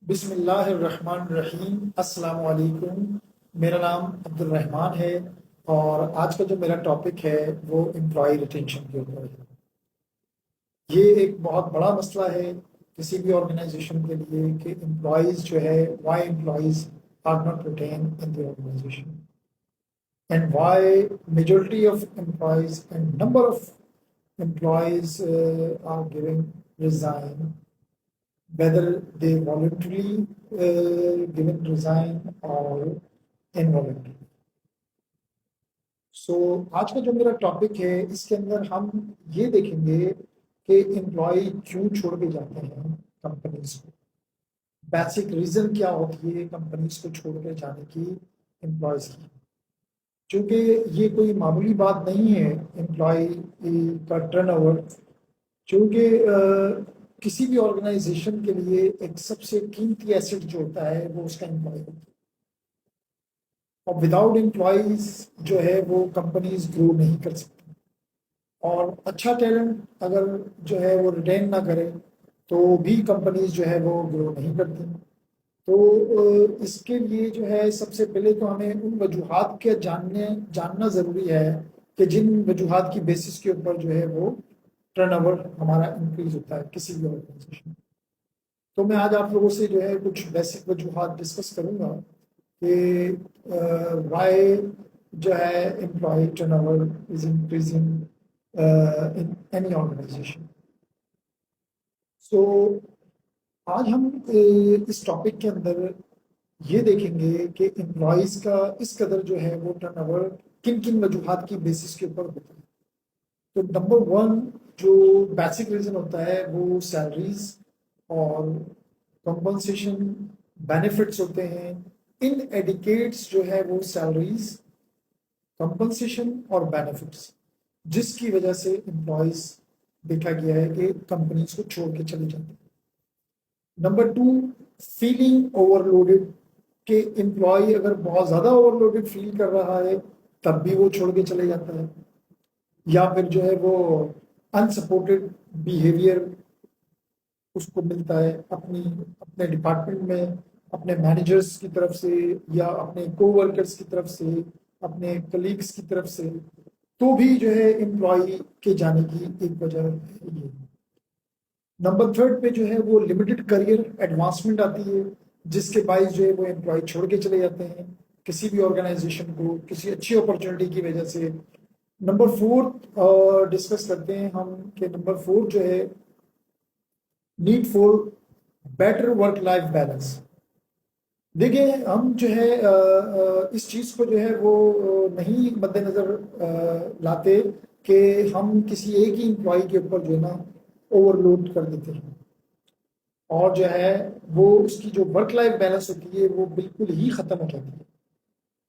بسم اللہ الرحمن الرحیم۔ السلام علیکم۔ میرا نام عبد الرحمن ہے اور آج کا جو میرا ٹاپک ہے وہ امپلائی ریٹینشن کے اوپر ہے۔ یہ ایک بہت بڑا مسئلہ ہے کسی بھی آرگنائزیشن کے لیے کہ امپلائیز جو ہے why employees are not retain in the organization and why majority of employees and number of employees are giving resign, whether they voluntarily given resign or involuntarily. سو آج کا جو میرا ٹاپک ہے اس کے اندر ہم یہ دیکھیں گے کہ امپلائی کیوں چھوڑ کے جاتے ہیں کمپنیز کو، بیسک ریزن کیا ہوتی ہے کمپنیز کو چھوڑ کے جانے کی امپلائیز کی، چونکہ یہ کوئی معمولی بات نہیں ہے امپلائی کا ٹرن اوور، چونکہ کسی بھی آرگنائزیشن کے لیے ایک سب سے قیمتی ایسٹ جو ہوتا ہے وہ اس کا امپلائی ہوتا ہے، اور وداؤٹ امپلائیز جو ہے وہ کمپنیز گرو نہیں کر سکتی، اور اچھا ٹیلنٹ اگر جو ہے وہ ریٹین نہ کرے تو بھی کمپنیز جو ہے وہ گرو نہیں کرتی۔ تو اس کے لیے جو ہے سب سے پہلے تو ہمیں ان وجوہات کے جاننا ضروری ہے کہ جن وجوہات کی بیسس کے اوپر جو ہے وہ ٹرن اوور ہمارا انکریز ہوتا ہے کسی بھی آرگنائزیشن۔ تو میں آج آپ لوگوں سے جو ہے کچھ بیسک وجوہات ڈسکس کروں گا کہ وائی جو ہے employee turn over is increasing in any organization. So آج ہم اس ٹاپک کے اندر یہ دیکھیں گے کہ امپلائیز کا اس قدر جو ہے وہ ٹرن اوور کن کن وجوہات کی بیسس کے اوپر ہوتا ہے۔ تو نمبر 1 جو بیسک ریزن ہوتا ہے وہ سیلریز اور کمپنسیشن بینیفٹس ہوتے ہیں۔ ان ایڈیکیٹس جو ہے وہ سیلریز، کمپنسیشن اور بینیفٹس، جس کی وجہ سے امپلائیز دیکھا گیا ہے کہ کمپنیز کو چھوڑ کے چلے جاتے ہیں۔ نمبر 2 فیلنگ اوور لوڈیڈ، کہ امپلائی اگر بہت زیادہ اوور لوڈیڈ فیل کر رہا ہے تب بھی وہ چھوڑ کے چلے جاتا ہے، یا پھر جو ہے وہ انسپورٹڈ بیہیویئر اس کو ملتا ہے اپنے ڈپارٹمنٹ میں، اپنے مینیجرز کی طرف سے یا اپنے کو ورکرز کی طرف سے، اپنے کلیگس کی طرف سے، تو بھی جو ہے امپلائی کے جانے کی ایک وجہ ہے یہ۔ نمبر 3 پہ جو ہے وہ لمیٹڈ کریئر ایڈوانسمنٹ آتی ہے، جس کے باعث جو ہے وہ امپلائی چھوڑ کے چلے جاتے ہیں کسی بھی آرگنائزیشن کو کسی اچھی اپرچونٹی کی وجہ سے۔ نمبر 4 ڈسکس کرتے ہیں ہم کہ نمبر 4 جو ہے need for better work life balance. دیکھیں ہم جو ہے اس چیز کو جو ہے وہ نہیں مد نظر لاتے کہ ہم کسی ایک ہی امپلائی کے اوپر جو ہے نا اوور لوڈ کر دیتے ہیں، اور جو ہے وہ اس کی جو ورک لائف بیلنس ہوتی ہے وہ بالکل ہی ختم ہو جاتی ہے،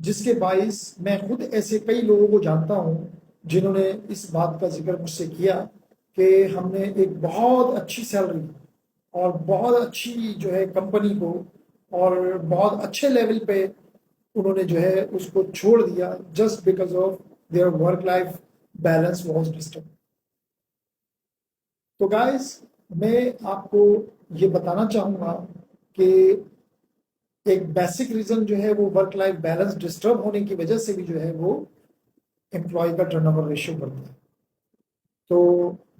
جس کے باعث میں خود ایسے کئی لوگوں کو جانتا ہوں جنہوں نے اس بات کا ذکر مجھ سے کیا کہ ہم نے ایک بہت اچھی سیلری اور بہت اچھی جو ہے کمپنی کو اور بہت اچھے لیول پہ انہوں نے جو ہے اس کو چھوڑ دیا just because of their work life balance was disturb. تو گائز میں آپ کو یہ بتانا چاہوں گا کہ ایک بیسک ریزن جو ہے وہ ورک لائف بیلنس ڈسٹرب ہونے کی وجہ سے بھی جو ہے وہ امپلائی کا ٹرن اوور ریشو بڑھتا ہے۔ تو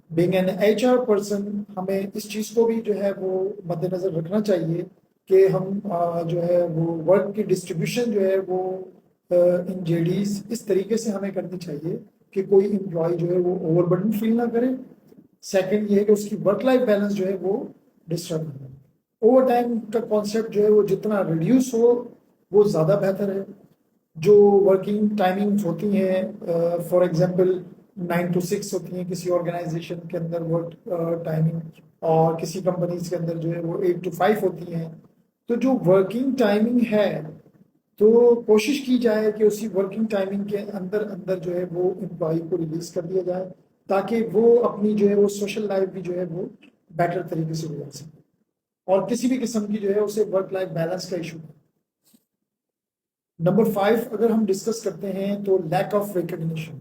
being an H R person ہمیں اس چیز کو بھی جو ہے وہ مد نظر رکھنا چاہیے کہ ہم جو ہے وہ ورک کی ڈسٹریبیوشن جو ہے وہ ان جے ڈیز اس طریقے سے ہمیں کرنی چاہیے کہ کوئی امپلائی جو ہے وہ اوور برڈن فیل نہ کرے۔ سیکنڈ یہ ہے کہ اس کی ورک لائف بیلنس جو ہے وہ ڈسٹرب نہ ہو۔ اوور ٹائم کا کانسیپٹ جو ہے وہ جتنا ریڈیوس ہو وہ زیادہ بہتر ہے۔ جو ورکنگ ٹائمنگ ہوتی ہیں فار ایگزامپل 9 to 6 ہوتی ہیں کسی آرگنائزیشن کے اندر ورک ٹائمنگ، اور کسی کمپنیز کے اندر جو ہے وہ 8 to 5 ہوتی ہیں، تو جو ورکنگ ٹائمنگ ہے تو کوشش کی جائے کہ اسی ورکنگ ٹائمنگ کے اندر اندر جو ہے وہ امپلائی کو ریلیز کر دیا جائے تاکہ وہ اپنی جو ہے وہ سوشل لائف بھی جو ہے وہ بیٹر طریقے سے گزار سکے، اور کسی بھی قسم کی جو ہے اسے ورک لائف بیلنس کا ایشو ہے۔ نمبر 5 اگر ہم ڈسکس کرتے ہیں تو لیک آف ریکگنیشن،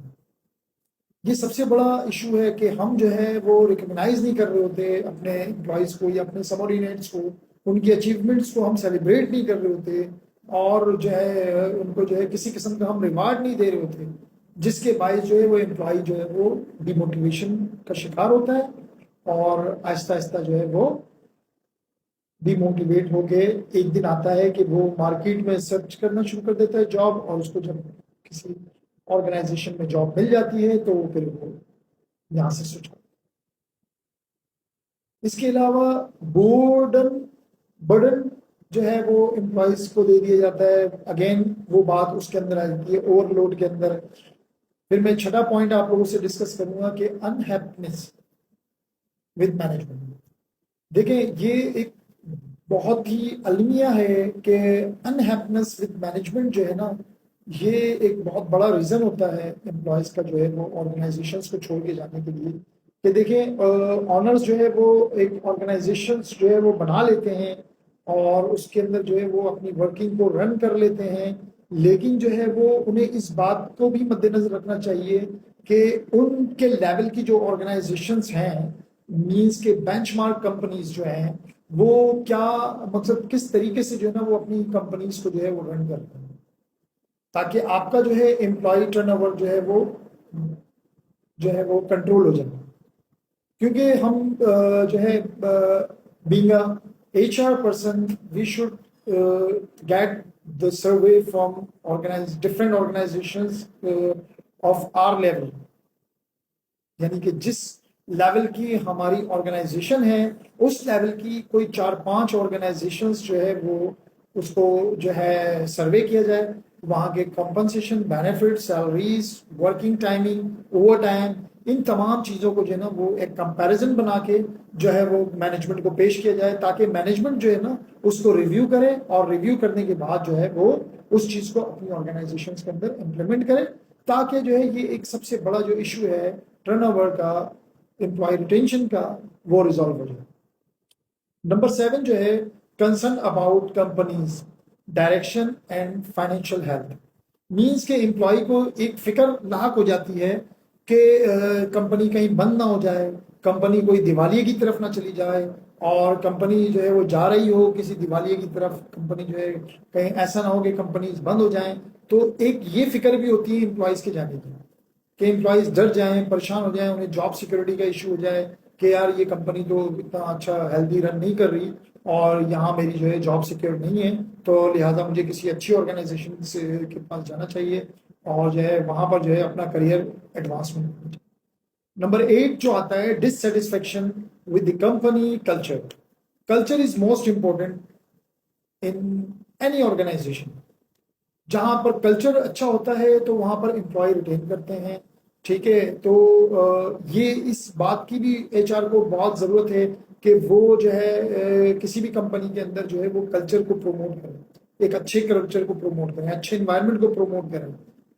یہ سب سے بڑا ایشو ہے کہ ہم جو ہے وہ ریکگنائز نہیں کر رہے ہوتے اپنے امپلائیز کو یا اپنے سبارڈینیٹس کو ان کی اچیومنٹس کو ہم سیلیبریٹ نہیں کر رہے ہوتے اور جو ہے ان کو جو ہے کسی قسم کا ہم ریوارڈ نہیں دے رہے ہوتے، جس کے باعث جو ہے وہ امپلائی جو ہے وہ ڈی موٹیویشن کا شکار ہوتا ہے اور آہستہ آہستہ جو ہے وہ ڈی موٹیویٹ ہو کے ایک دن آتا ہے کہ وہ مارکیٹ میں سرچ کرنا شروع کر دیتا ہے جاب، اور اس کو جب کسی آرگنائزیشن میں جاب مل جاتی ہے تو پھر وہ یہاں سے سوچ کرتا ہے۔ اس کے علاوہ برڈن جو ہے وہ امپلائیز کو دے دیا جاتا ہے، اگین وہ بات اس کے اندر آ جاتی ہے اوور لوڈ کے اندر۔ پھر میں چھٹا پوائنٹ آپ لوگوں سے ڈسکس کروں گا کہ انہیپینس ود مینجمنٹ۔ دیکھیں یہ ایک بہت ہی المیہ ہے کہ انہیپینس ود مینجمنٹ جو ہے نا، یہ ایک بہت بڑا ریزن ہوتا ہے امپلائیز کا جو ہے وہ آرگنائزیشنس کو چھوڑ کے جانے کے لیے۔ کہ دیکھیں آنرز جو ہے وہ ایک آرگنائزیشنس جو ہے وہ بنا لیتے ہیں اور اس کے اندر جو ہے وہ اپنی ورکنگ کو رن کر لیتے ہیں، لیکن جو ہے وہ انہیں اس بات کو بھی مد نظر رکھنا چاہیے کہ ان کے لیول کی جو آرگنائزیشنس ہیں، مینس کے بینچ مارک کمپنیز جو ہیں، وہ کیا مطلب کس طریقے سے جو ہے نا وہ اپنی کمپنیز کو جو ہے وہ رن کرتے ہیں، تاکہ آپ کا جو ہے امپلائی ٹرن اوور جو ہے وہ کنٹرول ہو جائے۔ کیونکہ ہم جو ہے being a H R person we should get the survey from different organizations of our level، یعنی کہ جس لیول کی ہماری آرگنائزیشن ہے اس لیول کی کوئی 4-5 آرگنائزیشنز جو ہے وہ اس کو جو ہے سروے کیا جائے، وہاں کے compensation, benefit, salaries, working timing, overtime, ان تمام چیزوں کو جو ہے نا وہ ایک کمپیریزن بنا کے جو ہے وہ مینجمنٹ کو پیش کیا جائے، تاکہ مینجمنٹ جو ہے نا اس کو ریویو کرے اور ریویو کرنے کے بعد جو ہے وہ اس چیز کو اپنی آرگنائزیشنز کے اندر امپلیمنٹ کرے، تاکہ جو ہے یہ ایک سب سے بڑا جو ایشو ہے ٹرن اوور کا، امپلائی ریٹینشن کا، وہ ریزالو ہو جائے۔ نمبر 7 جو ہے concern about companies direction and financial health, means کہ امپلائی کو ایک فکر لاحق ہو جاتی ہے کہ کمپنی کہیں بند نہ ہو جائے، کمپنی کوئی دیوالیے کی طرف نہ چلی جائے، اور کمپنی جو ہے وہ جا رہی ہو کسی دیوالیے کی طرف، کمپنی جو ہے کہیں ایسا نہ ہو کہ کمپنیز بند ہو جائیں۔ تو ایک یہ فکر بھی ہوتی ہے امپلائیز کے جانے کی کہ امپلائیز ڈر جائیں، پریشان ہو جائیں، انہیں جاب سیکورٹی کا ایشو ہو جائے کہ یار یہ کمپنی تو اتنا اچھا ہیلدی رن نہیں کر رہی اور یہاں میری جو ہے جاب سیکور نہیں ہے، تو لہٰذا مجھے کسی اچھی آرگنائزیشن کے پاس جانا چاہیے اور جو ہے وہاں پر جو ہے اپنا کریئر ایڈوانسمنٹ۔ نمبر 8 جو آتا ہے dissatisfaction with the company culture. Culture is most important in any organization. جہاں پر کلچر اچھا ہوتا ہے تو وہاں پر امپلائی ریٹین کرتے ہیں، ٹھیک ہے۔ تو یہ اس بات کی بھی ایچ آر کو بہت ضرورت ہے کہ وہ جو ہے کسی بھی کمپنی کے اندر جو ہے وہ کلچر کو پروموٹ کریں، ایک اچھے کلچر کو پروموٹ کریں، اچھے انوائرمنٹ کو پروموٹ کریں،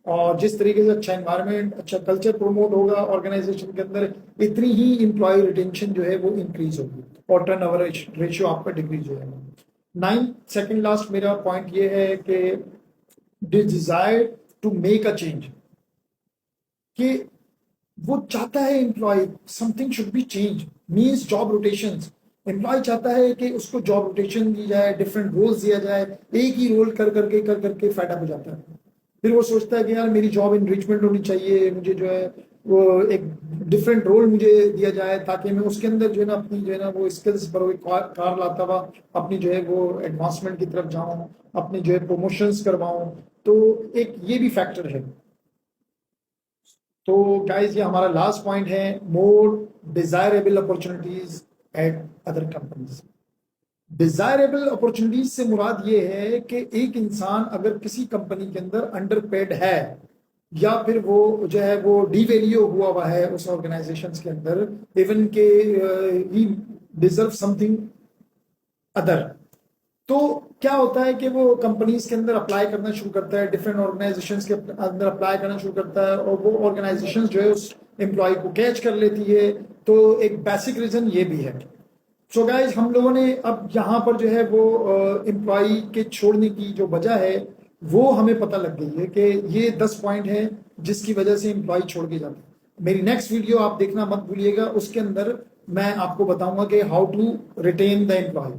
اور جس طریقے سے اچھا انوائرمنٹ، اچھا کلچر پروموٹ ہوگا آرگنائزیشن کے اندر، اتنی ہی امپلائی ریٹینشن جو ہے وہ انکریز ہوگی اور ٹرن اوور ریشیو آپ کا ڈکریز ہو جائے گا۔ 9 سیکنڈ لاسٹ میرا پوائنٹ یہ ہے کہ desire to make a change, کہ وہ چاہتا ہے employee something should be change, means job rotations. Employee چاہتا ہے کہ اس کو جاب روٹیشن دی جائے، ڈفرینٹ رولز دیا جائے، ایک ہی رول کر کر کے فیڈ اپ ہو جاتا ہے۔ پھر وہ سوچتا ہے کہ یار میری جاب انریچمنٹ ہونی چاہیے، مجھے جو ہے وہ ایک ڈفرینٹ رول مجھے دیا جائے تاکہ میں اس کے اندر جو ہے نا اپنی جو ہے نا وہ اسکلز پر کار لاتا ہوا اپنی جو ہے وہ ایڈوانسمنٹ کی طرف جاؤں، اپنی جو ہے پروموشنز کرواؤں۔ تو ایک یہ بھی فیکٹر ہے۔ تو گائز یہ ہمارا لاسٹ پوائنٹ ہے، more desirable opportunities at other companies. Desirable opportunities سے مراد یہ ہے کہ ایک انسان اگر کسی کمپنی کے اندر انڈر پیڈ ہے یا پھر وہ جو ہے وہ ڈی ویلیو ہوا ہے اس آرگنائزیشنز کے اندر، ایون کہ he deserve some thing other, تو کیا ہوتا ہے کہ وہ کمپنیز کے اندر اپلائی کرنا شروع کرتا ہے، ڈفرینٹ آرگنائزیشنز کے اندر اپلائی کرنا شروع کرتا ہے، اور وہ آرگنائزیشنز جو ہے اس امپلائی کو کیچ کر لیتی ہے۔ تو ایک بیسک ریزن یہ بھی ہے۔ سو گائز ہم لوگوں نے اب یہاں پر جو ہے وہ امپلائی کے چھوڑنے کی جو وجہ ہے وہ ہمیں پتہ لگ گئی ہے کہ یہ 10 پوائنٹ ہیں جس کی وجہ سے امپلائی چھوڑ کے جاتے ہیں۔ میری نیکسٹ ویڈیو آپ دیکھنا مت بھولیے گا، اس کے اندر میں آپ کو بتاؤں گا کہ how to retain the employee.